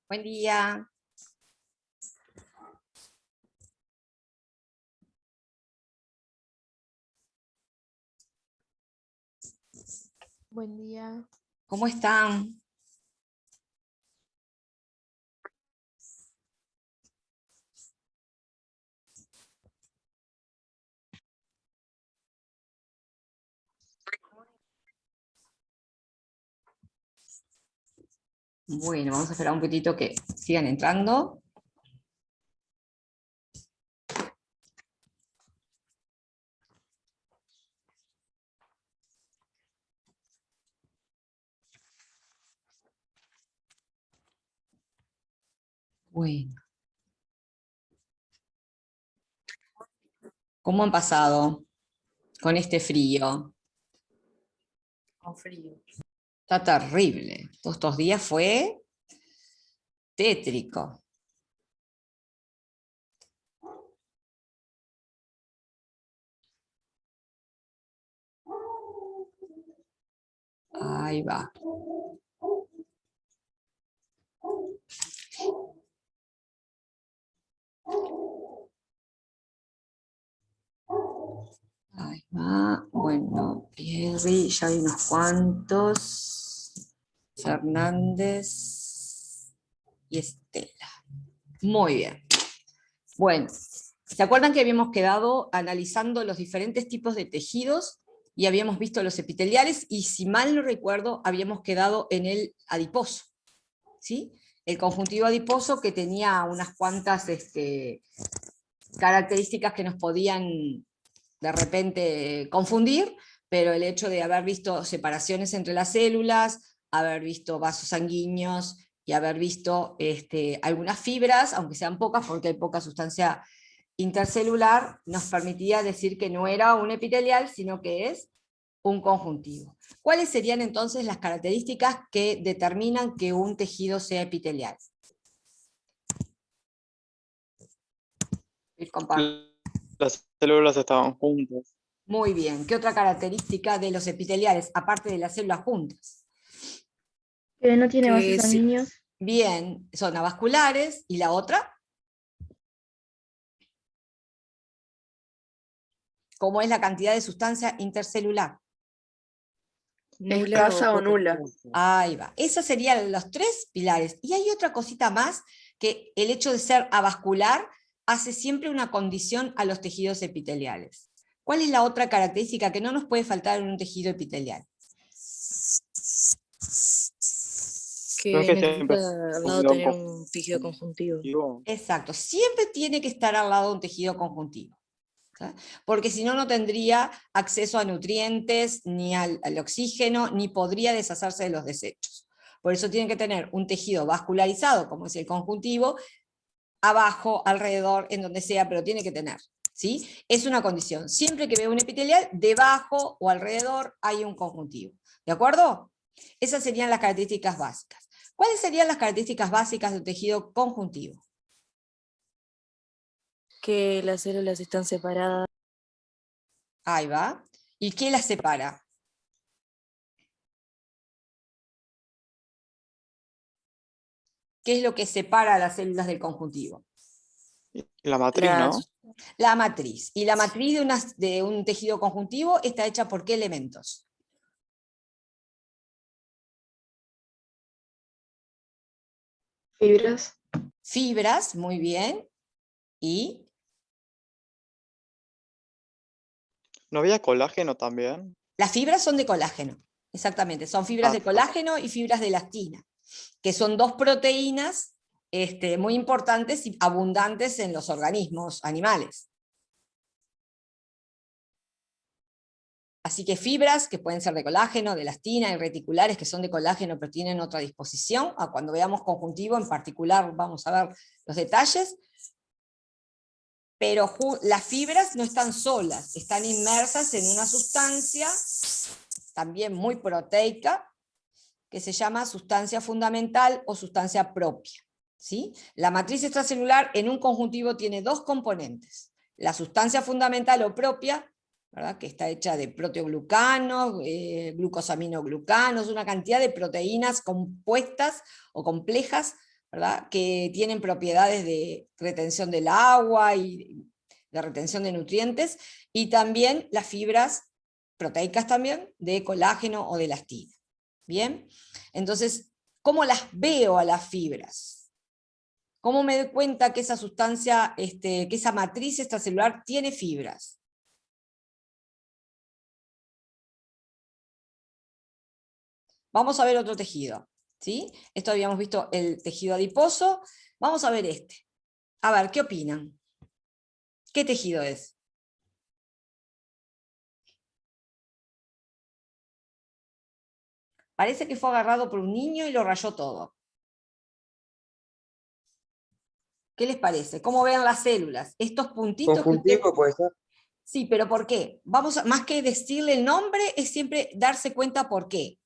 Buen día. Buen día. ¿Cómo están? Bueno, vamos a esperar un poquitito que sigan entrando. Bueno. ¿Cómo han pasado con este frío? Con frío. Está terrible. Todos estos días fue tétrico. Ahí va. Ahí va. Bueno, Pierri, ya hay unos cuantos. Fernández y Estela. Muy bien. Bueno, ¿se acuerdan que habíamos quedado analizando los diferentes tipos de tejidos y habíamos visto los epiteliales? Y si mal no recuerdo, habíamos quedado en el adiposo, ¿sí? El conjuntivo adiposo que tenía unas cuantas características que nos podían de repente confundir, pero el hecho de haber visto separaciones entre las células, haber visto vasos sanguíneos y haber visto algunas fibras, aunque sean pocas, porque hay poca sustancia intercelular, nos permitía decir que no era un epitelial, sino que es un conjuntivo. ¿Cuáles serían entonces las características que determinan que un tejido sea epitelial? Las células estaban juntas. Muy bien. ¿Qué otra característica de los epiteliales, aparte de las células juntas? Que no tiene Que vasos sí. sanguíneos. Bien, son avasculares. ¿Y la otra? ¿Cómo es la cantidad de sustancia intercelular? Escasa o nula. Ahí va. Esos serían los tres pilares. Y hay otra cosita más, que el hecho de ser avascular hace siempre una condición a los tejidos epiteliales. ¿Cuál es la otra característica que no nos puede faltar en un tejido epitelial? Que Creo que necesita siempre al lado tener un tejido conjuntivo. Exacto, siempre tiene que estar al lado de un tejido conjuntivo. ¿Sí? Porque si no, no tendría acceso a nutrientes, ni al oxígeno, ni podría deshacerse de los desechos. Por eso tiene que tener un tejido vascularizado, como es el conjuntivo, abajo, alrededor, en donde sea, pero tiene que tener. ¿Sí? Es una condición. Siempre que veo un epitelial, debajo o alrededor hay un conjuntivo. ¿De acuerdo? Esas serían las características básicas. ¿Cuáles serían las características básicas de un tejido conjuntivo? Que las células están separadas. Ahí va. ¿Y qué las separa? ¿Qué es lo que separa a las células del conjuntivo? La matriz, ¿no? La matriz. Y la matriz de un tejido conjuntivo está hecha por ¿qué elementos? Fibras. Fibras, muy bien. ¿Y? ¿No había colágeno también? Las fibras son de colágeno, exactamente. Son fibras de colágeno y fibras de elastina, que son dos proteínas muy importantes y abundantes en los organismos animales. Así que fibras que pueden ser de colágeno, de elastina, y reticulares que son de colágeno pero tienen otra disposición. Cuando veamos conjuntivo en particular vamos a ver los detalles. Pero las fibras no están solas, están inmersas en una sustancia también muy proteica, que se llama sustancia fundamental o sustancia propia. ¿Sí? La matriz extracelular en un conjuntivo tiene dos componentes. La sustancia fundamental o propia, ¿verdad? Que está hecha de proteoglucanos, glucosaminoglucanos, una cantidad de proteínas compuestas o complejas ¿verdad? Que tienen propiedades de retención del agua y de retención de nutrientes, y también las fibras proteicas también, de colágeno o de elastina. ¿Bien? Entonces, ¿cómo las veo a las fibras? ¿Cómo me doy cuenta que esa sustancia, que esa matriz extracelular tiene fibras? Vamos a ver otro tejido, ¿sí? Esto habíamos visto el tejido adiposo, vamos a ver este. A ver, ¿qué opinan? ¿Qué tejido es? Parece que fue agarrado por un niño y lo rayó todo. ¿Qué les parece? ¿Cómo ven las células? Estos puntitos Conjuntivo puede ser. Sí, pero ¿por qué? Más que decirle el nombre, es siempre darse cuenta por qué.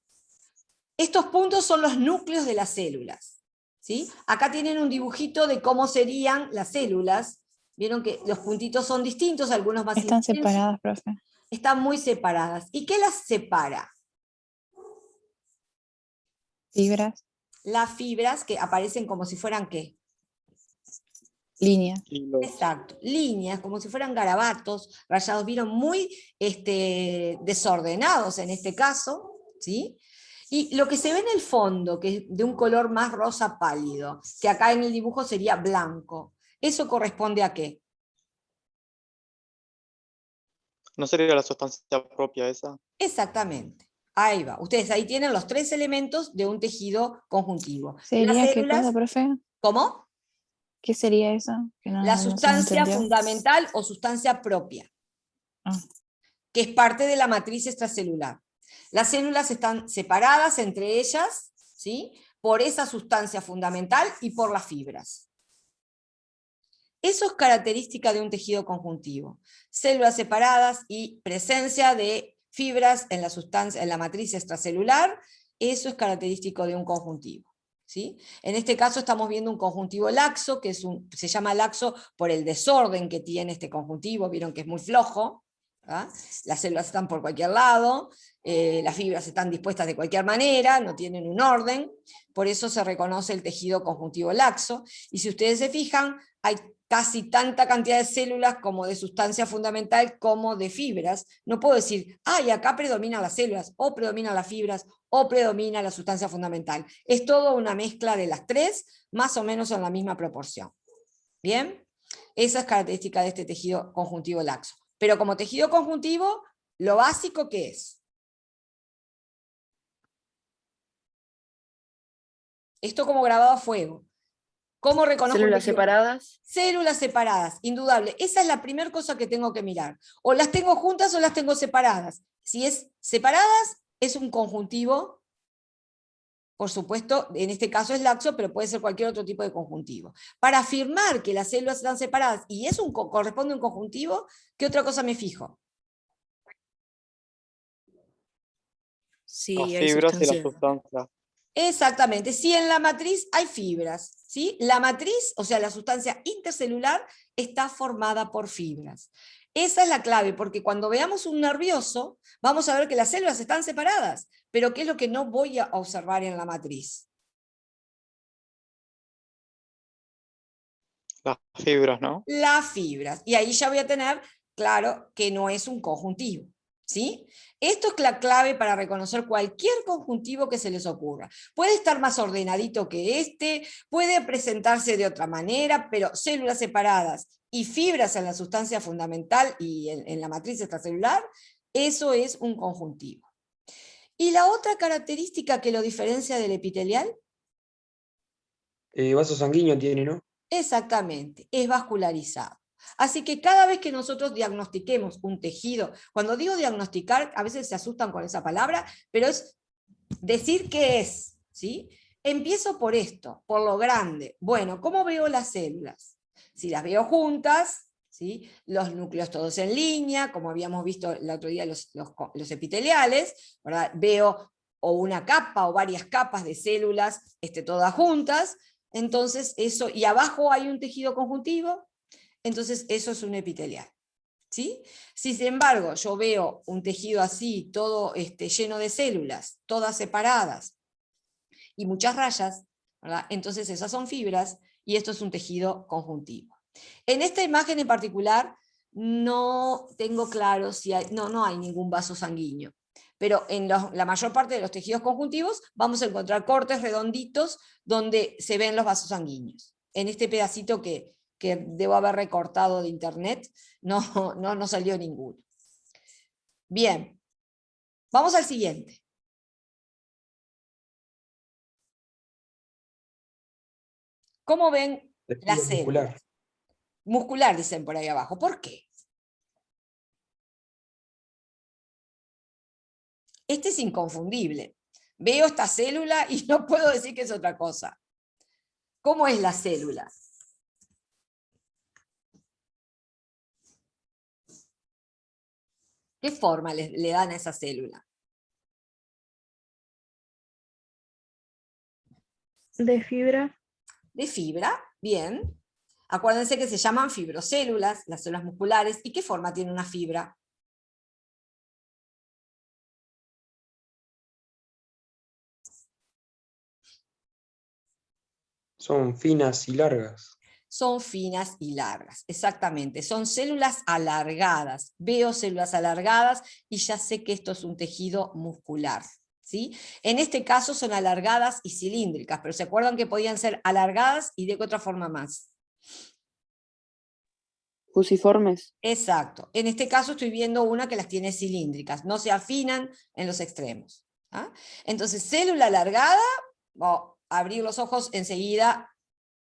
Estos puntos son los núcleos de las células, ¿sí? Acá tienen un dibujito de cómo serían las células. Vieron que los puntitos son distintos, algunos más Están intensos. separadas, profe. Están muy separadas. ¿Y qué las separa? Fibras, Las fibras que aparecen como si fueran ¿qué? líneas. Exacto, líneas, como si fueran garabatos, rayados, vieron muy desordenados en este caso, ¿sí? Y lo que se ve en el fondo, que es de un color más rosa pálido, que acá en el dibujo sería blanco, ¿eso corresponde a qué? ¿No sería la sustancia propia esa? Exactamente, ahí va. Ustedes ahí tienen los 3 elementos de un tejido conjuntivo. Las ¿Sería qué células, cosa, profe? ¿cómo? ¿Qué sería eso? Que La no se me sustancia entendió. fundamental o sustancia propia, Ah, que es parte de la matriz extracelular. Las células están separadas entre ellas, ¿sí? Por esa sustancia fundamental y por las fibras. Eso es característica de un tejido conjuntivo. Células separadas y presencia de fibras en la sustancia, en la matriz extracelular, eso es característico de un conjuntivo. ¿Sí? En este caso estamos viendo un conjuntivo laxo, que se llama laxo por el desorden que tiene este conjuntivo, vieron que es muy flojo, ¿verdad? Las células están por cualquier lado, las fibras están dispuestas de cualquier manera, no tienen un orden, por eso se reconoce el tejido conjuntivo laxo, y si ustedes se fijan, hay casi tanta cantidad de células como de sustancia fundamental como de fibras. No puedo decir, y acá predominan las células, o predominan las fibras, o predomina la sustancia fundamental. Es todo una mezcla de las tres, más o menos en la misma proporción. ¿Bien? Esa es característica de este tejido conjuntivo laxo. Pero como tejido conjuntivo, lo básico que es. Esto como grabado a fuego. ¿Cómo reconozco Células separadas. Células separadas, indudable. Esa es la primera cosa que tengo que mirar. O las tengo juntas o las tengo separadas. Si es separadas, es un conjuntivo. Por supuesto, en este caso es laxo, pero puede ser cualquier otro tipo de conjuntivo. Para afirmar que las células están separadas y corresponde a un conjuntivo, ¿qué otra cosa me fijo? Sí, Las hay fibras y las sustancias. sustancias. Exactamente, si en la matriz hay fibras, ¿sí? La matriz, o sea, la sustancia intercelular, está formada por fibras. Esa es la clave, porque cuando veamos un nervioso, vamos a ver que las células están separadas, pero ¿qué es lo que no voy a observar en la matriz? Las fibras, ¿no? Las fibras, y ahí ya voy a tener claro que no es un conjuntivo. ¿Sí? Esto es la clave para reconocer cualquier conjuntivo que se les ocurra. Puede estar más ordenadito que este, puede presentarse de otra manera, pero células separadas y fibras en la sustancia fundamental y en la matriz extracelular, eso es un conjuntivo. ¿Y la otra característica que lo diferencia del epitelial? Vaso sanguíneo tiene, ¿no? Exactamente, es vascularizado. Así que cada vez que nosotros diagnostiquemos un tejido, cuando digo diagnosticar, a veces se asustan con esa palabra, pero es decir qué es, ¿sí? Empiezo por esto, por lo grande. Bueno, ¿cómo veo las células? Si las veo juntas, ¿sí? Los núcleos todos en línea, como habíamos visto el otro día los epiteliales, ¿verdad? Veo o una capa o varias capas de células todas juntas, entonces eso, y abajo hay un tejido conjuntivo, entonces eso es un epitelial. ¿Sí? Si sin embargo yo veo un tejido así, todo lleno de células, todas separadas, y muchas rayas, ¿verdad? Entonces esas son fibras y esto es un tejido conjuntivo. En esta imagen en particular no tengo claro si hay, no hay ningún vaso sanguíneo, pero en la mayor parte de los tejidos conjuntivos vamos a encontrar cortes redonditos donde se ven los vasos sanguíneos. En este pedacito que debo haber recortado de internet, no salió ninguno. Bien, vamos al siguiente. ¿Cómo ven Tejido las células? muscular. Muscular, dicen por ahí abajo. ¿Por qué? Este es inconfundible. Veo esta célula y no puedo decir que es otra cosa. ¿Cómo es la célula? ¿Qué forma le dan a esa célula? De fibra. De fibra, bien. Acuérdense que se llaman fibrocélulas, las células musculares. ¿Y qué forma tiene una fibra? Son finas y largas. Son finas y largas, exactamente. Son células alargadas. Veo células alargadas y ya sé que esto es un tejido muscular. ¿Sí? En este caso son alargadas y cilíndricas, pero ¿se acuerdan que podían ser alargadas y de qué otra forma más? Fusiformes. Exacto. En este caso estoy viendo una que las tiene cilíndricas, no se afinan en los extremos. ¿Ah? Entonces, célula alargada, abrir los ojos enseguida,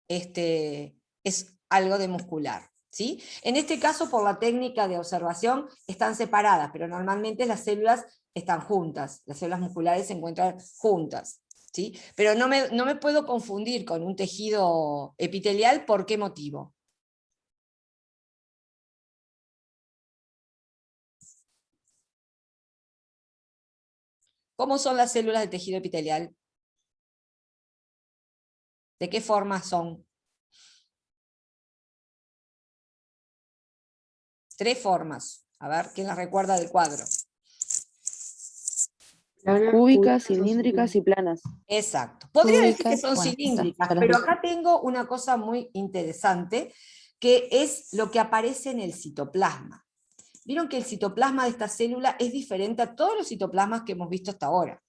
es algo de muscular. ¿Sí? En este caso, por la técnica de observación, están separadas, pero normalmente las células están juntas, las células musculares se encuentran juntas. ¿Sí? Pero no me puedo confundir con un tejido epitelial, ¿por qué motivo? ¿Cómo son las células del tejido epitelial? ¿De qué forma son? 3 formas. A ver, ¿quién las recuerda del cuadro? Planas, Cúbicas, o cilíndricas y planas. Exacto. Podría decir que Cúbicas, son bueno, cilíndricas, ya las pero vi. acá tengo una cosa muy interesante, que es lo que aparece en el citoplasma. Vieron que el citoplasma de esta célula es diferente a todos los citoplasmas que hemos visto hasta ahora.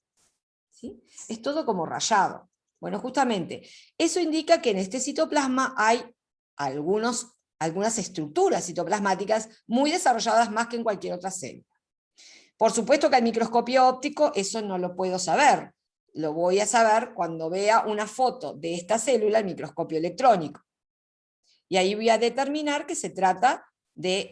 ¿Sí? Es todo como rayado. Bueno, justamente, eso indica que en este citoplasma hay algunas estructuras citoplasmáticas muy desarrolladas más que en cualquier otra célula. Por supuesto que al microscopio óptico eso no lo puedo saber. Lo voy a saber cuando vea una foto de esta célula al microscopio electrónico. Y ahí voy a determinar que se trata de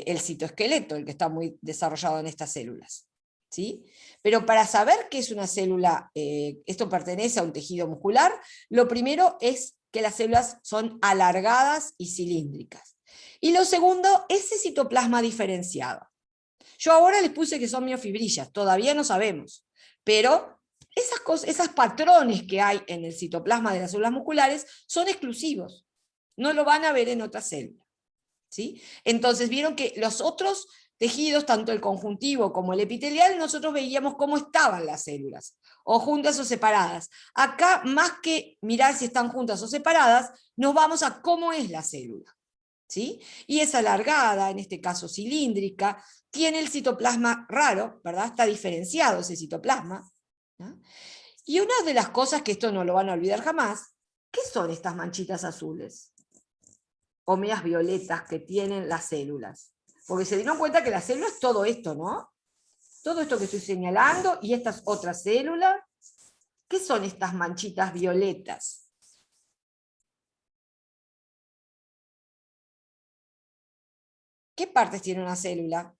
el citoesqueleto, el que está muy desarrollado en estas células. ¿Sí? Pero para saber qué es una célula, esto pertenece a un tejido muscular, lo primero es que las células son alargadas y cilíndricas. Y lo segundo, ese citoplasma diferenciado. Yo ahora les puse que son miofibrillas, todavía no sabemos, pero esos patrones que hay en el citoplasma de las células musculares son exclusivos, no lo van a ver en otra célula. ¿Sí? Entonces vieron que los otros tejidos, tanto el conjuntivo como el epitelial, nosotros veíamos cómo estaban las células, o juntas o separadas. Acá, más que mirar si están juntas o separadas, nos vamos a cómo es la célula. ¿Sí? Y es alargada, en este caso cilíndrica, tiene el citoplasma raro, ¿verdad? Está diferenciado ese citoplasma. ¿No? Y una de las cosas que esto no lo van a olvidar jamás, ¿qué son estas manchitas azules? O medias violetas que tienen las células. Porque se dieron cuenta que la célula es todo esto, ¿no? Todo esto que estoy señalando y estas otras células. ¿Qué son estas manchitas violetas? ¿Qué partes tiene una célula?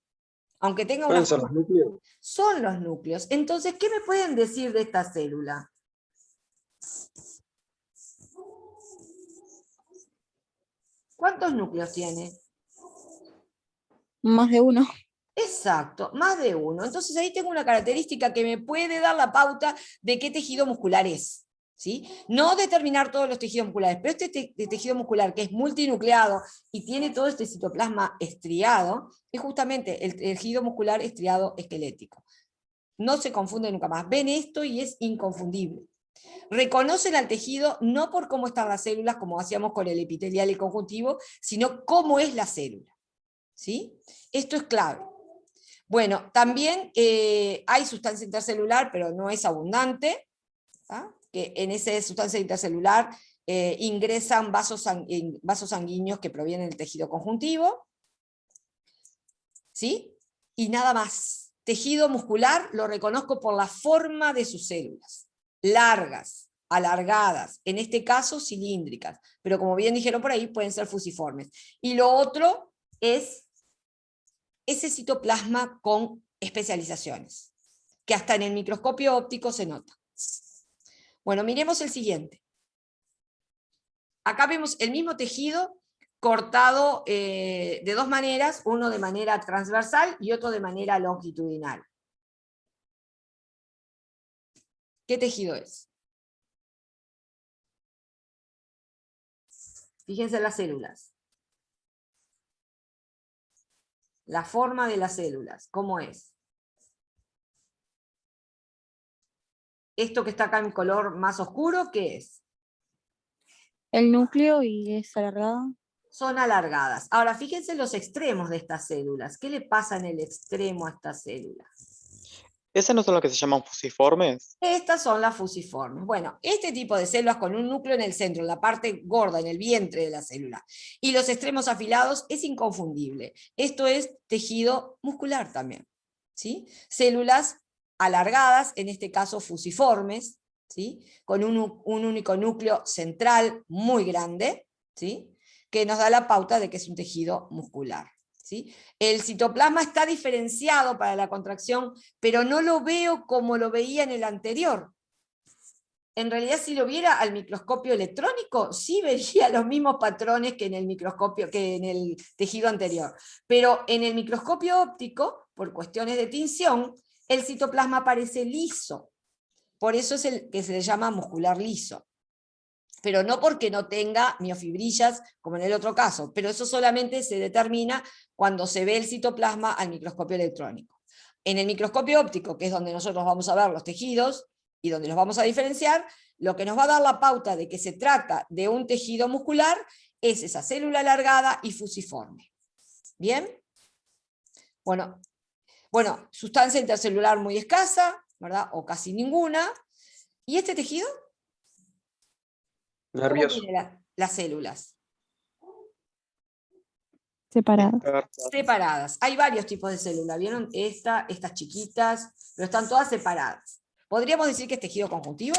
Aunque tenga una ¿Pueden ser los núcleos? son los núcleos. Entonces, ¿qué me pueden decir de esta célula? ¿Cuántos núcleos tiene? Más de uno. Exacto, más de uno. Entonces ahí tengo una característica que me puede dar la pauta de qué tejido muscular es. ¿Sí? No determinar todos los tejidos musculares, pero este tejido muscular que es multinucleado y tiene todo este citoplasma estriado, es justamente el tejido muscular estriado esquelético. No se confunde nunca más. Ven esto y es inconfundible. Reconocen al tejido no por cómo están las células, como hacíamos con el epitelial y conjuntivo, sino cómo es la célula. ¿Sí? Esto es clave. Bueno, también hay sustancia intercelular, pero no es abundante, ¿ah? Que en esa sustancia intercelular ingresan vasos sanguíneos que provienen del tejido conjuntivo, ¿sí? Y nada más. Tejido muscular lo reconozco por la forma de sus células, largas, alargadas, en este caso cilíndricas, pero como bien dijeron por ahí, pueden ser fusiformes. Y lo otro es ese citoplasma con especializaciones, que hasta en el microscopio óptico se nota. Bueno, miremos el siguiente. Acá vemos el mismo tejido cortado de dos maneras, uno de manera transversal y otro de manera longitudinal. ¿Qué tejido es? Fíjense en las células. La forma de las células, ¿cómo es? Esto que está acá en color más oscuro, ¿qué es? El núcleo y es alargado. Son alargadas. Ahora, fíjense los extremos de estas células. ¿Qué le pasa en el extremo a estas células? ¿Esas no son las que se llaman fusiformes? Estas son las fusiformes. Bueno, este tipo de células con un núcleo en el centro, en la parte gorda, en el vientre de la célula, y los extremos afilados, es inconfundible. Esto es tejido muscular también, ¿sí? Células alargadas, en este caso fusiformes, ¿sí? Con un único núcleo central muy grande, ¿sí? Que nos da la pauta de que es un tejido muscular. ¿Sí? El citoplasma está diferenciado para la contracción, pero no lo veo como lo veía en el anterior. En realidad, si lo viera al microscopio electrónico, sí vería los mismos patrones que en el microscopio, que en el tejido anterior. Pero en el microscopio óptico, por cuestiones de tinción, el citoplasma aparece liso. Por eso es el que se le llama muscular liso. Pero no porque no tenga miofibrillas como en el otro caso, pero eso solamente se determina cuando se ve el citoplasma al microscopio electrónico. En el microscopio óptico, que es donde nosotros vamos a ver los tejidos y donde los vamos a diferenciar, lo que nos va a dar la pauta de que se trata de un tejido muscular es esa célula alargada y fusiforme. ¿Bien? Bueno, sustancia intercelular muy escasa, ¿verdad? O casi ninguna. ¿Y este tejido? ¿Cómo Nervioso. tiene las células? Separado. Separadas. Hay varios tipos de células, ¿vieron? Estas chiquitas, pero están todas separadas. ¿Podríamos decir que es tejido conjuntivo?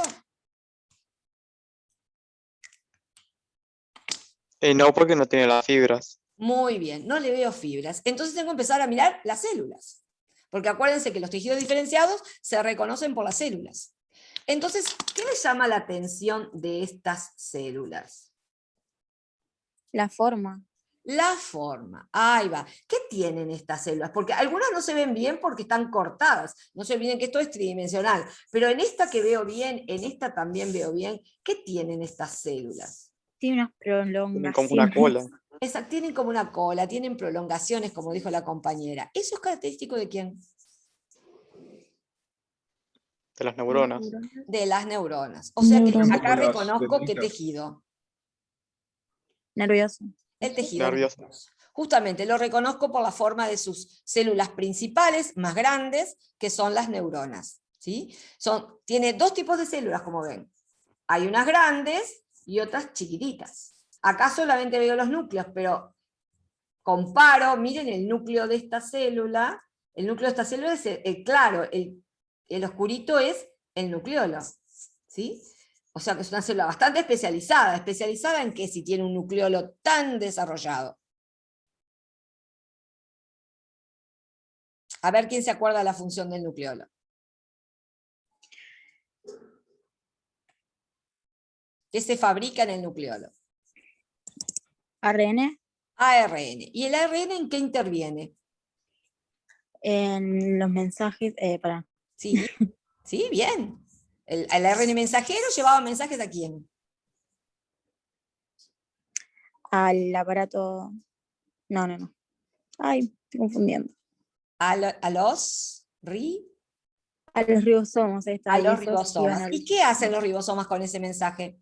No, porque no tiene las fibras. Muy bien, no le veo fibras. Entonces tengo que empezar a mirar las células. Porque acuérdense que los tejidos diferenciados se reconocen por las células. Entonces, ¿qué les llama la atención de estas células? La forma. La forma, ahí va. ¿Qué tienen estas células? Porque algunas no se ven bien porque están cortadas. No se olviden que esto es tridimensional. Pero en esta que veo bien, en esta también veo bien. ¿Qué tienen estas células? Tiene unas Tienen como una prolongaciones. cola. Tienen como una cola, tienen prolongaciones, como dijo la compañera. ¿Eso es característico de quién? De las neuronas. De las neuronas. O sea que Neuronas. acá Como las reconozco qué dendritas. tejido. Nervioso. El tejido Nervioso. nervioso. Justamente lo reconozco por la forma de sus células principales, más grandes, que son las neuronas. ¿Sí? Tiene dos tipos de células, como ven. Hay unas grandes y otras chiquititas. Acá solamente veo los núcleos, pero comparo, miren el núcleo de esta célula. El núcleo de esta célula es el claro, el oscurito es el nucleolo. ¿Sí? O sea que es una célula bastante especializada. ¿Especializada en qué? Si tiene un nucleolo tan desarrollado. A ver quién se acuerda de la función del nucleolo. ¿Qué se fabrica en el nucleolo? ARN. ARN. ¿Y el ARN en qué interviene? En los mensajes. Sí, sí, bien. El ARN mensajero llevaba mensajes ¿a quién? Al aparato. No. Ay, estoy confundiendo. A los A los ribosomas, ahí está. A y los esos ribosomas. iban al- ¿Y qué hacen los ribosomas con ese mensaje?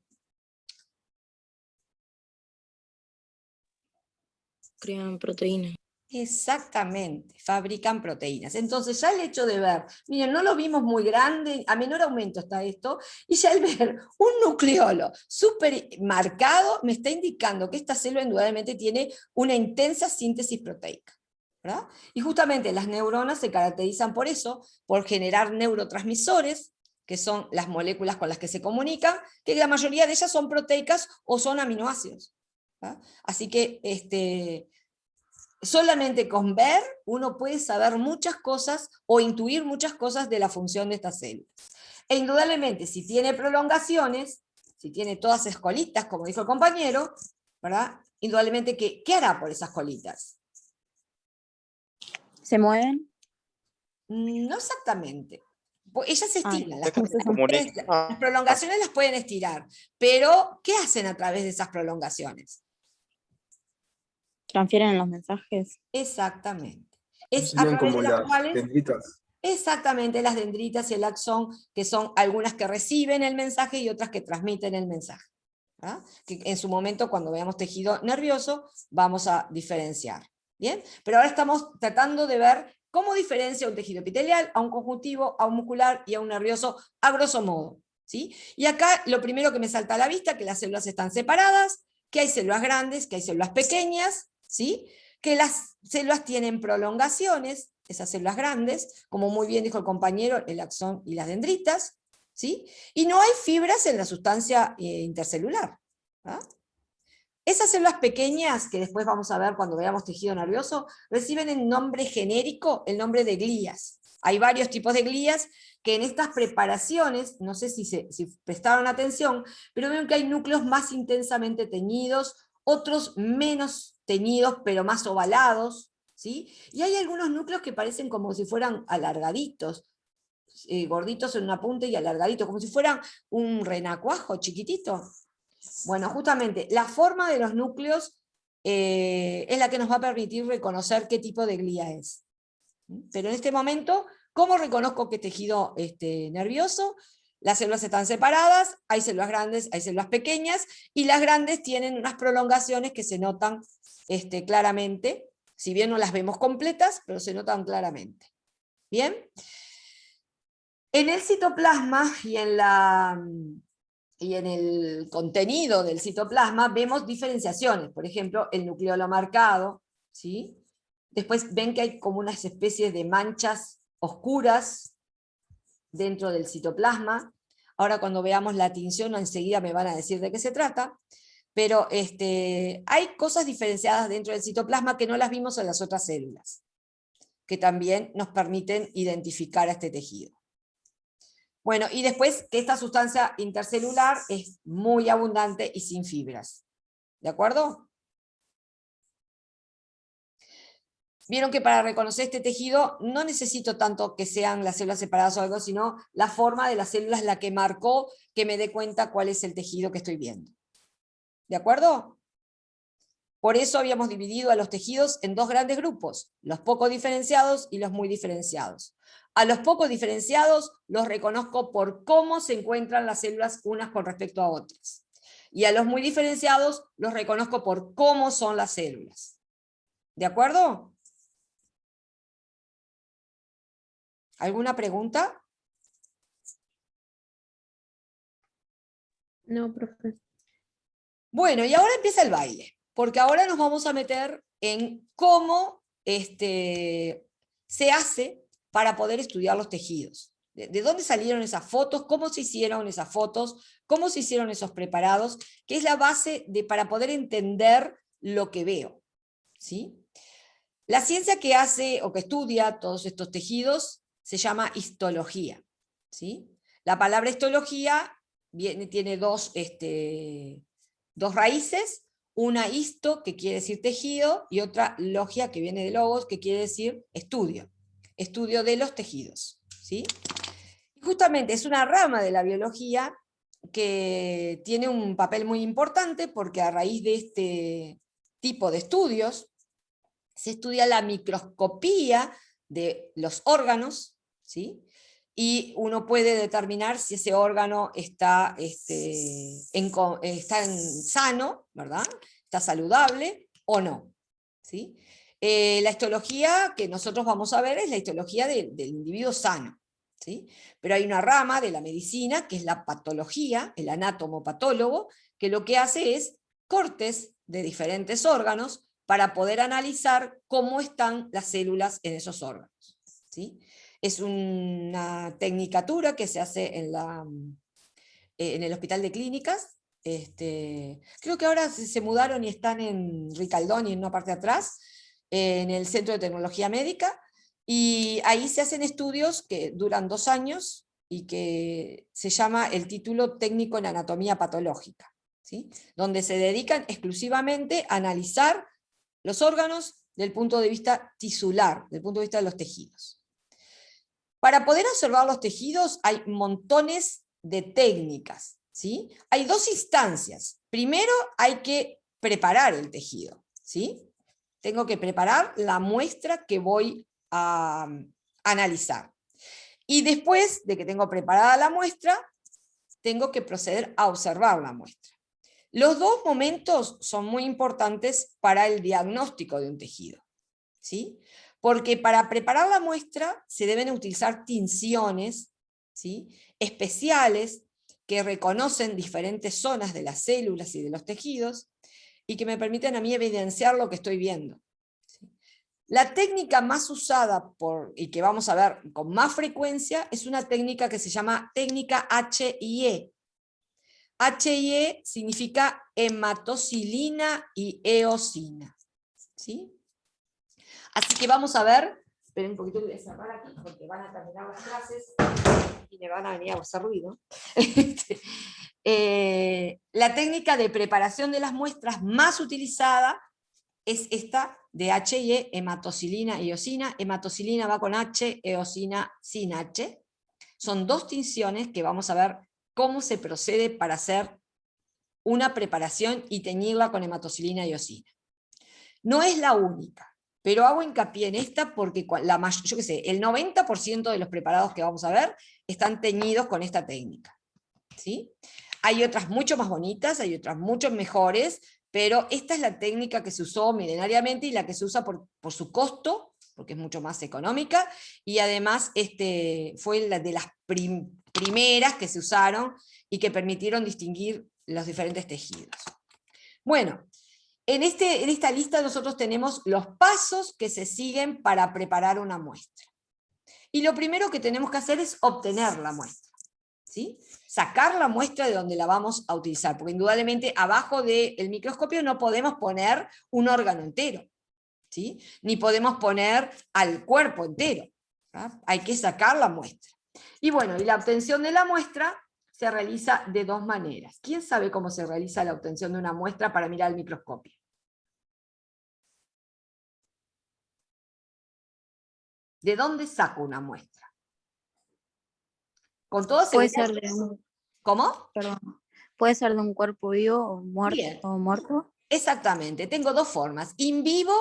Crean proteínas. Exactamente, fabrican proteínas. Entonces ya el hecho de ver, miren, no lo vimos muy grande, a menor aumento está esto, y ya el ver un nucleolo súper marcado me está indicando que esta célula indudablemente tiene una intensa síntesis proteica, ¿verdad? Y justamente las neuronas se caracterizan por eso, por generar neurotransmisores, que son las moléculas con las que se comunican, que la mayoría de ellas son proteicas o son aminoácidos, ¿verdad? Así que solamente con ver uno puede saber muchas cosas o intuir muchas cosas de la función de estas células. E indudablemente, si tiene prolongaciones, si tiene todas esas colitas, como dijo el compañero, ¿verdad? Indudablemente, ¿qué hará por esas colitas? ¿Se mueven? No exactamente. Ellas se estiran, las, entonces son- las prolongaciones las pueden estirar, pero ¿qué hacen a través de esas prolongaciones? ¿Transfieren los mensajes? Exactamente. Es a Serían través como de las las cuales dendritas. exactamente las dendritas y el axón, que son algunas que reciben el mensaje y otras que transmiten el mensaje, ¿verdad? Que en su momento, cuando veamos tejido nervioso, vamos a diferenciar. ¿Bien? Pero ahora estamos tratando de ver cómo diferencia un tejido epitelial a un conjuntivo, a un muscular y a un nervioso, a grosso modo. ¿Sí? Y acá lo primero que me salta a la vista, que las células están separadas, que hay células grandes, que hay células pequeñas, ¿sí? Que las células tienen prolongaciones, esas células grandes, como muy bien dijo el compañero, el axón y las dendritas, ¿sí? Y no hay fibras en la sustancia intercelular. ¿Ah? Esas células pequeñas, que después vamos a ver cuando veamos tejido nervioso, reciben el nombre genérico, el nombre de glías. Hay varios tipos de glías que en estas preparaciones, no sé si prestaron atención, pero ven que hay núcleos más intensamente teñidos, otros menos teñidos, pero más ovalados, ¿sí? Y hay algunos núcleos que parecen como si fueran alargaditos, gorditos en una punta y alargaditos, como si fueran un renacuajo chiquitito. Bueno, justamente la forma de los núcleos es la que nos va a permitir reconocer qué tipo de glía es. Pero en este momento, ¿cómo reconozco qué tejido nervioso? Las células están separadas, hay células grandes, hay células pequeñas, y las grandes tienen unas prolongaciones que se notan claramente, si bien no las vemos completas, pero se notan claramente. ¿Bien? En el citoplasma y en el contenido del citoplasma vemos diferenciaciones, por ejemplo, el nucleolo marcado, ¿sí? Después ven que hay como unas especies de manchas oscuras dentro del citoplasma. Ahora cuando veamos la tinción enseguida me van a decir de qué se trata, pero hay cosas diferenciadas dentro del citoplasma que no las vimos en las otras células, que también nos permiten identificar a este tejido. Bueno, y después que esta sustancia intercelular es muy abundante y sin fibras. ¿De acuerdo? Vieron que para reconocer este tejido no necesito tanto que sean las células separadas o algo, sino la forma de las células la que marcó que me dé cuenta cuál es el tejido que estoy viendo. ¿De acuerdo? Por eso habíamos dividido a los tejidos en dos grandes grupos, los poco diferenciados y los muy diferenciados. A los poco diferenciados los reconozco por cómo se encuentran las células unas con respecto a otras. Y a los muy diferenciados los reconozco por cómo son las células. ¿De acuerdo? ¿Alguna pregunta? No, profe. Bueno, y ahora empieza el baile, porque ahora nos vamos a meter en cómo se hace para poder estudiar los tejidos. ¿De dónde salieron esas fotos? ¿Cómo se hicieron esas fotos? ¿Cómo se hicieron esos preparados? Que es la base para poder entender lo que veo. ¿Sí? La ciencia que hace o que estudia todos estos tejidos se llama histología. ¿Sí? La palabra histología tiene dos raíces, una histo, que quiere decir tejido, y otra logia, que viene de logos, que quiere decir estudio de los tejidos. ¿Sí? Y justamente es una rama de la biología que tiene un papel muy importante, porque a raíz de este tipo de estudios se estudia la microscopía de los órganos, ¿sí? y uno puede determinar si ese órgano está, sano, ¿verdad? Está saludable o no. ¿Sí? La histología que nosotros vamos a ver es la histología del individuo sano. ¿Sí? Pero hay una rama de la medicina que es la patología, el anatomopatólogo, que lo que hace es cortes de diferentes órganos para poder analizar cómo están las células en esos órganos. ¿Sí? Es una tecnicatura que se hace en el Hospital de Clínicas. Creo que ahora se mudaron y están en Ricaldoni, en una parte de atrás, en el Centro de Tecnología Médica, y ahí se hacen estudios que duran 2 años y que se llama el título técnico en anatomía patológica, ¿sí? Donde se dedican exclusivamente a analizar los órganos del punto de vista tisular, del punto de vista de los tejidos. Para poder observar los tejidos hay montones de técnicas, ¿sí? Hay 2 instancias. Primero hay que preparar el tejido, ¿sí? Tengo que preparar la muestra que voy a analizar. Y después de que tengo preparada la muestra, tengo que proceder a observar la muestra. Los 2 momentos son muy importantes para el diagnóstico de un tejido, ¿sí? Porque para preparar la muestra se deben utilizar tinciones, ¿sí?, especiales que reconocen diferentes zonas de las células y de los tejidos y que me permiten a mí evidenciar lo que estoy viendo. ¿Sí? La técnica más usada y que vamos a ver con más frecuencia es una técnica que se llama técnica HIE. HIE significa hematocilina y eosina. ¿Sí? Así que vamos a ver, esperen un poquito, voy a cerrar aquí porque van a terminar las clases y me van a venir a hacer ruido. La técnica de preparación de las muestras más utilizada es esta de HIE, hematocilina y eosina. Hematocilina va con H, eosina sin H. Son 2 tinciones que vamos a ver cómo se procede para hacer una preparación y teñirla con hematocilina y eosina. No es la única, pero hago hincapié en esta porque yo qué sé, el 90% de los preparados que vamos a ver están teñidos con esta técnica. ¿Sí? Hay otras mucho más bonitas, hay otras mucho mejores, pero esta es la técnica que se usó milenariamente y la que se usa por su costo, porque es mucho más económica, y además fue la de las primeras que se usaron y que permitieron distinguir los diferentes tejidos. Bueno, en esta lista nosotros tenemos los pasos que se siguen para preparar una muestra. Y lo primero que tenemos que hacer es obtener la muestra, ¿sí? Sacar la muestra de donde la vamos a utilizar, porque indudablemente abajo del microscopio no podemos poner un órgano entero, ¿sí? Ni podemos poner al cuerpo entero, ¿verdad? Hay que sacar la muestra. Y bueno, y la obtención de la muestra se realiza de 2 maneras. ¿Quién sabe cómo se realiza la obtención de una muestra para mirar al microscopio? ¿De dónde saco una muestra? Con todo Puede seguridad. ser de un, ¿Cómo? perdón, puede ser de un cuerpo vivo o Bien. muerto. Exactamente, tengo 2 formas, in vivo,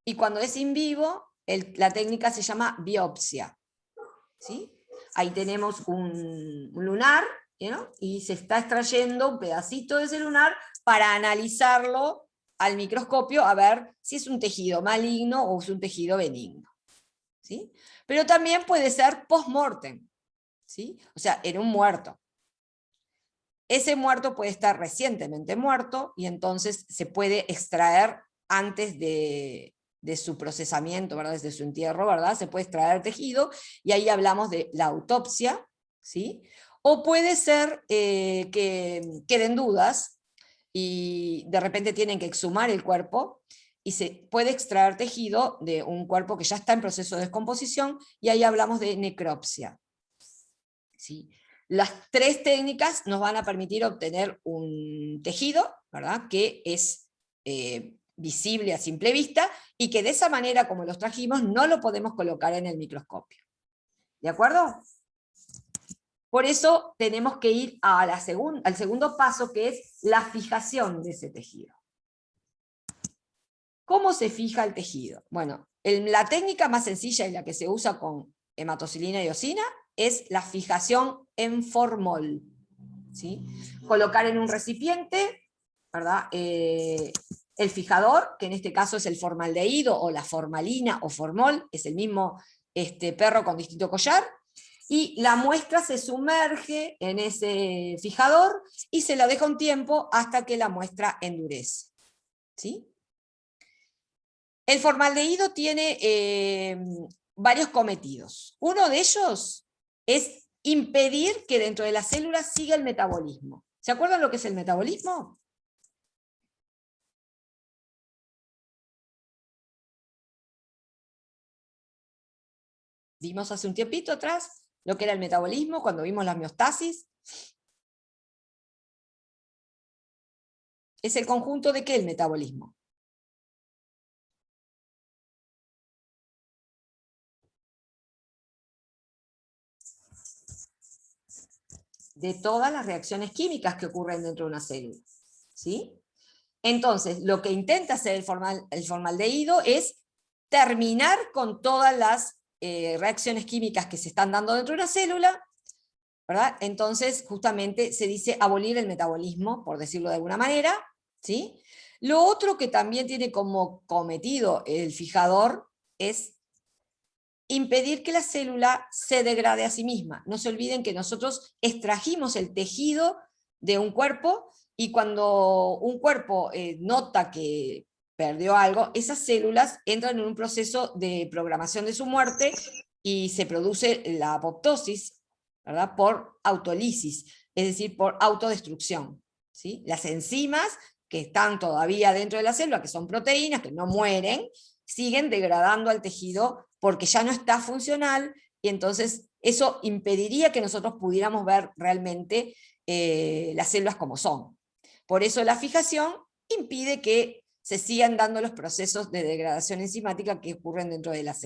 y cuando es in vivo, la técnica se llama biopsia. ¿Sí? Ahí tenemos un lunar, ¿no? Y se está extrayendo un pedacito de ese lunar para analizarlo al microscopio a ver si es un tejido maligno o es un tejido benigno. ¿Sí? Pero también puede ser post-mortem, ¿sí? O sea, en un muerto. Ese muerto puede estar recientemente muerto y entonces se puede extraer antes de su procesamiento, ¿verdad? Desde su entierro, ¿verdad? Se puede extraer tejido y ahí hablamos de la autopsia, ¿sí? O puede ser que queden dudas y de repente tienen que exhumar el cuerpo y se puede extraer tejido de un cuerpo que ya está en proceso de descomposición y ahí hablamos de necropsia, ¿sí? Las 3 técnicas nos van a permitir obtener un tejido, ¿verdad?, que es visible a simple vista y que de esa manera, como los trajimos, no lo podemos colocar en el microscopio. ¿De acuerdo? Por eso tenemos que ir al segundo paso, que es la fijación de ese tejido. ¿Cómo se fija el tejido? Bueno, la técnica más sencilla y la que se usa con hematocilina y eosina es la fijación en formol, ¿sí? Colocar en un recipiente, ¿verdad? El fijador, que en este caso es el formaldehído, o la formalina, o formol, es el mismo perro con distinto collar, y la muestra se sumerge en ese fijador, y se la deja un tiempo hasta que la muestra endurece, ¿sí? El formaldehído tiene varios cometidos. Uno de ellos es impedir que dentro de las células siga el metabolismo. ¿Se acuerdan lo que es el metabolismo? Vimos hace un tiempito atrás lo que era el metabolismo, cuando vimos la homeostasis. ¿Es el conjunto de qué el metabolismo? De todas las reacciones químicas que ocurren dentro de una célula, ¿sí? Entonces, lo que intenta hacer el formaldehído es terminar con todas las reacciones químicas que se están dando dentro de una célula, ¿verdad? Entonces, justamente se dice abolir el metabolismo, por decirlo de alguna manera, ¿sí? Lo otro que también tiene como cometido el fijador es impedir que la célula se degrade a sí misma. No se olviden que nosotros extrajimos el tejido de un cuerpo, y cuando un cuerpo nota que perdió algo, esas células entran en un proceso de programación de su muerte, y se produce la apoptosis, ¿verdad? Por autólisis, es decir, por autodestrucción, ¿sí? Las enzimas que están todavía dentro de la célula, que son proteínas, que no mueren, siguen degradando al tejido porque ya no está funcional, y entonces eso impediría que nosotros pudiéramos ver realmente las células como son. Por eso la fijación impide que se sigan dando los procesos de degradación enzimática que ocurren dentro de las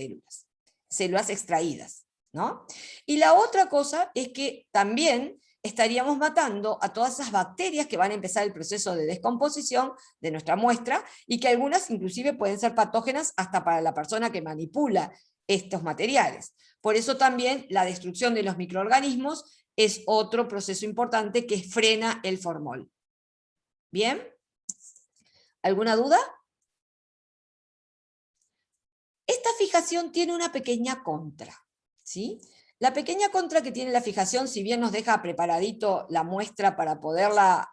células extraídas, ¿no? Y la otra cosa es que también estaríamos matando a todas esas bacterias que van a empezar el proceso de descomposición de nuestra muestra, y que algunas inclusive pueden ser patógenas hasta para la persona que manipula estos materiales. Por eso también la destrucción de los microorganismos es otro proceso importante que frena el formol. ¿Bien? ¿Alguna duda? Esta fijación tiene una pequeña contra, ¿sí? La pequeña contra que tiene la fijación, si bien nos deja preparadito la muestra para poderla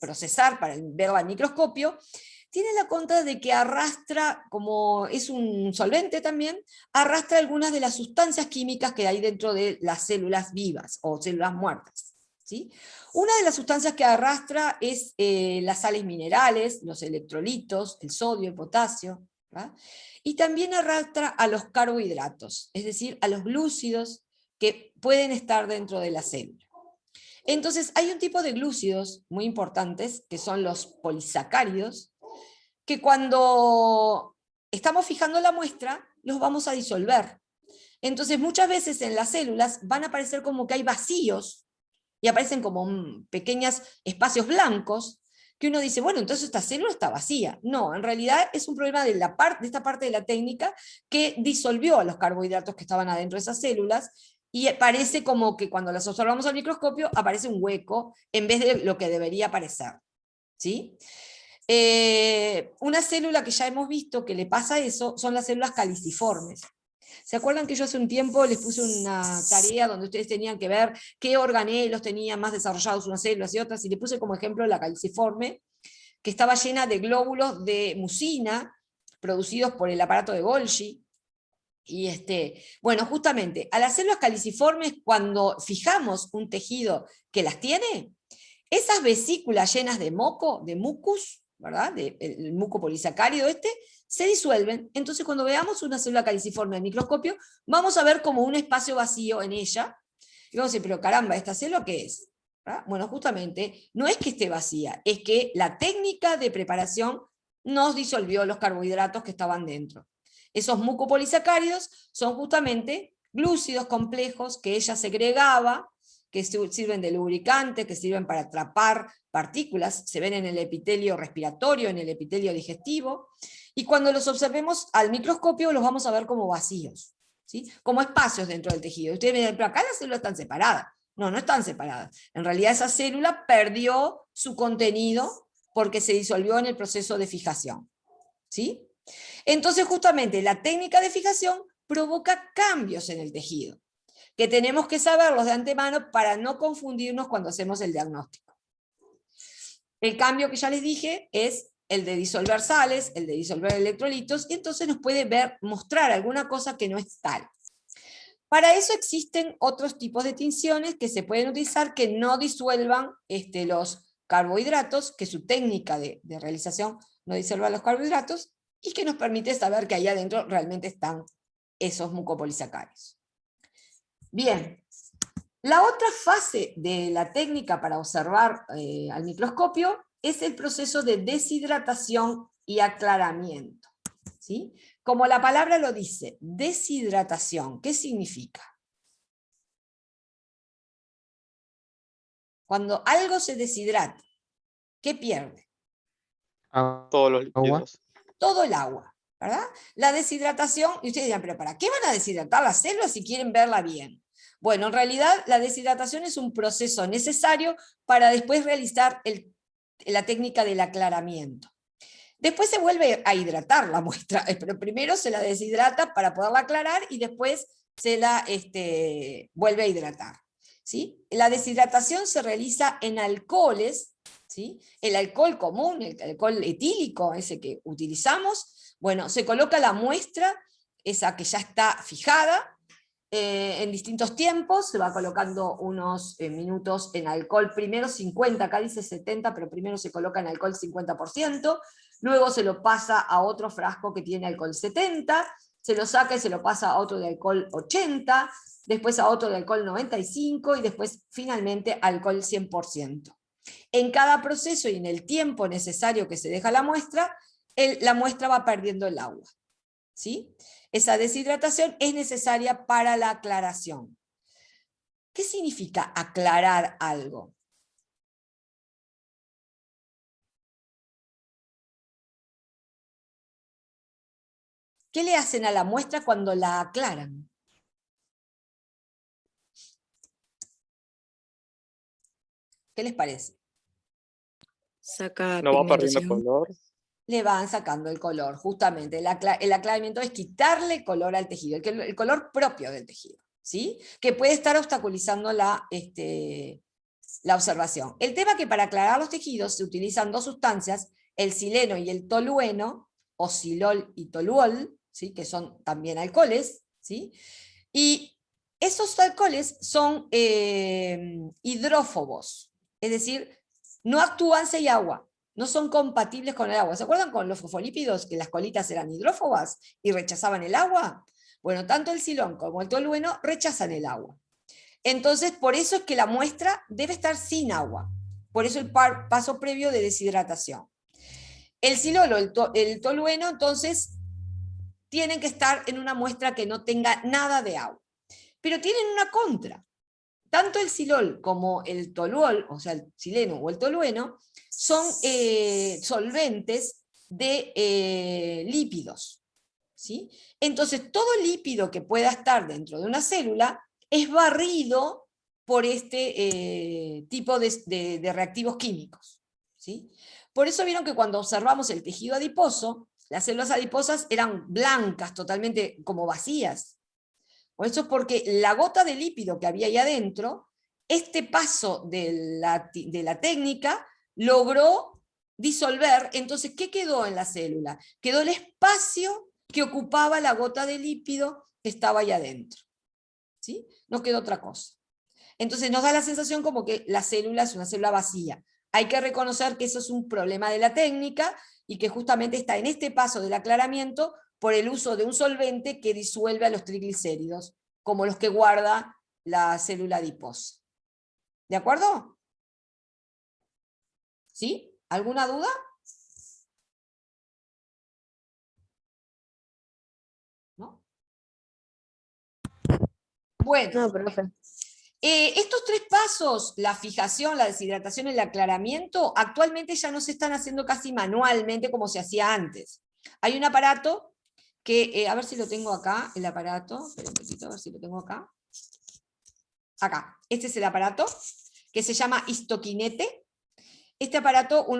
procesar, para verla al microscopio, tiene la contra de que arrastra, como es un solvente también, arrastra algunas de las sustancias químicas que hay dentro de las células vivas o células muertas, ¿sí? Una de las sustancias que arrastra es las sales minerales, los electrolitos, el sodio, el potasio, ¿verdad? Y también arrastra a los carbohidratos, es decir, a los glúcidos que pueden estar dentro de la célula. Entonces hay un tipo de glúcidos muy importantes, que son los polisacáridos, que cuando estamos fijando la muestra, los vamos a disolver. Entonces muchas veces en las células van a aparecer como que hay vacíos, y aparecen como pequeños espacios blancos, que uno dice, bueno, entonces esta célula está vacía. No, en realidad es un problema de esta parte de la técnica, que disolvió a los carbohidratos que estaban adentro de esas células, y parece como que cuando las observamos al microscopio aparece un hueco en vez de lo que debería aparecer, ¿sí? Una célula que ya hemos visto que le pasa eso son las células caliciformes. ¿Se acuerdan que yo hace un tiempo les puse una tarea donde ustedes tenían que ver qué organelos tenían más desarrollados unas células y otras? Y le puse como ejemplo la caliciforme, que estaba llena de glóbulos de mucina producidos por el aparato de Golgi. Y bueno, justamente, a las células caliciformes, cuando fijamos un tejido que las tiene, esas vesículas llenas de moco, de mucus, ¿verdad? El muco polisacárido se disuelven. Entonces cuando veamos una célula caliciforme en microscopio, vamos a ver como un espacio vacío en ella, y vamos a decir, pero caramba, ¿esta célula qué es? ¿Verdad? Bueno, justamente, no es que esté vacía, es que la técnica de preparación nos disolvió los carbohidratos que estaban dentro. Esos mucopolisacáridos son justamente glúcidos complejos que ella segregaba, que sirven de lubricante, que sirven para atrapar partículas, se ven en el epitelio respiratorio, en el epitelio digestivo, y cuando los observemos al microscopio los vamos a ver como vacíos. ¿sí? Como espacios dentro del tejido. Ustedes me dirán, pero acá las células están separadas. No, no están separadas. En realidad esa célula perdió su contenido porque se disolvió en el proceso de fijación, ¿sí? Entonces justamente la técnica de fijación provoca cambios en el tejido, que tenemos que saberlos de antemano para no confundirnos cuando hacemos el diagnóstico. El cambio que ya les dije es el de disolver sales, el de disolver electrolitos, y entonces nos puede mostrar alguna cosa que no es tal. Para eso existen otros tipos de tinciones que se pueden utilizar que no disuelvan los carbohidratos, que su técnica de realización no disuelva los carbohidratos, y que nos permite saber que ahí adentro realmente están esos mucopolisacáridos. Bien, la otra fase de la técnica para observar al microscopio es el proceso de deshidratación y aclaramiento, ¿sí? Como la palabra lo dice, deshidratación, ¿qué significa? Cuando algo se deshidrata, ¿qué pierde? Todos los líquidos. Todo el agua, ¿verdad? La deshidratación, y ustedes dirán, pero ¿para qué van a deshidratar las células si quieren verla bien? Bueno, en realidad la deshidratación es un proceso necesario para después realizar la técnica del aclaramiento. Después se vuelve a hidratar la muestra, pero primero se la deshidrata para poderla aclarar y después se la vuelve a hidratar, ¿sí? La deshidratación se realiza en alcoholes, ¿sí? El alcohol común, el alcohol etílico, ese que utilizamos, bueno, se coloca la muestra, esa que ya está fijada, en distintos tiempos, se va colocando unos minutos en alcohol, primero 50, acá dice 70, pero primero se coloca en alcohol 50%, luego se lo pasa a otro frasco que tiene alcohol 70, se lo saca y se lo pasa a otro de alcohol 80, después a otro de alcohol 95, y después finalmente alcohol 100%. En cada proceso y en el tiempo necesario que se deja la muestra va perdiendo el agua, ¿sí? Esa deshidratación es necesaria para la aclaración. ¿Qué significa aclarar algo? ¿Qué le hacen a la muestra cuando la aclaran? ¿Qué les parece? Saca No va perdiendo pigmentación. color. Le van sacando el color, justamente. El aclaramiento es quitarle color al tejido, el color propio del tejido, ¿sí? Que puede estar obstaculizando la observación. El tema es que para aclarar los tejidos se utilizan dos sustancias, el sileno y el tolueno, o silol y toluol, ¿sí? Que son también alcoholes, ¿sí? Y esos alcoholes son hidrófobos, es decir, no actúan si hay agua. No son compatibles con el agua. ¿Se acuerdan con los fosfolípidos que las colitas eran hidrófobas y rechazaban el agua? Bueno, tanto el silón como el tolueno rechazan el agua. Entonces, por eso es que la muestra debe estar sin agua. Por eso el paso previo de deshidratación. El silol o el tolueno, entonces, tienen que estar en una muestra que no tenga nada de agua. Pero tienen una contra. Tanto el silol como el toluol, o sea, el sileno o el tolueno, son solventes de lípidos, ¿sí? Entonces, todo lípido que pueda estar dentro de una célula es barrido por este tipo de reactivos químicos, ¿sí? Por eso vieron que cuando observamos el tejido adiposo, las células adiposas eran blancas, totalmente como vacías. Por eso es porque la gota de lípido que había ahí adentro, este paso de la técnica logró disolver. Entonces, ¿qué quedó en la célula? Quedó el espacio que ocupaba la gota de lípido que estaba ahí adentro, ¿sí? No quedó otra cosa. Entonces nos da la sensación como que la célula es una célula vacía. Hay que reconocer que eso es un problema de la técnica y que justamente está en este paso del aclaramiento por el uso de un solvente que disuelve a los triglicéridos, como los que guarda la célula adiposa. ¿De acuerdo? ¿Sí? ¿Alguna duda? ¿No? Bueno. No, profe. Estos tres pasos, la fijación, la deshidratación y el aclaramiento, actualmente ya no se están haciendo casi manualmente como se hacía antes. Hay un aparato que, a ver si lo tengo acá, el aparato, espera un poquito, a ver si lo tengo acá. Acá, este es el aparato, que se llama histoquinete. Este aparato uno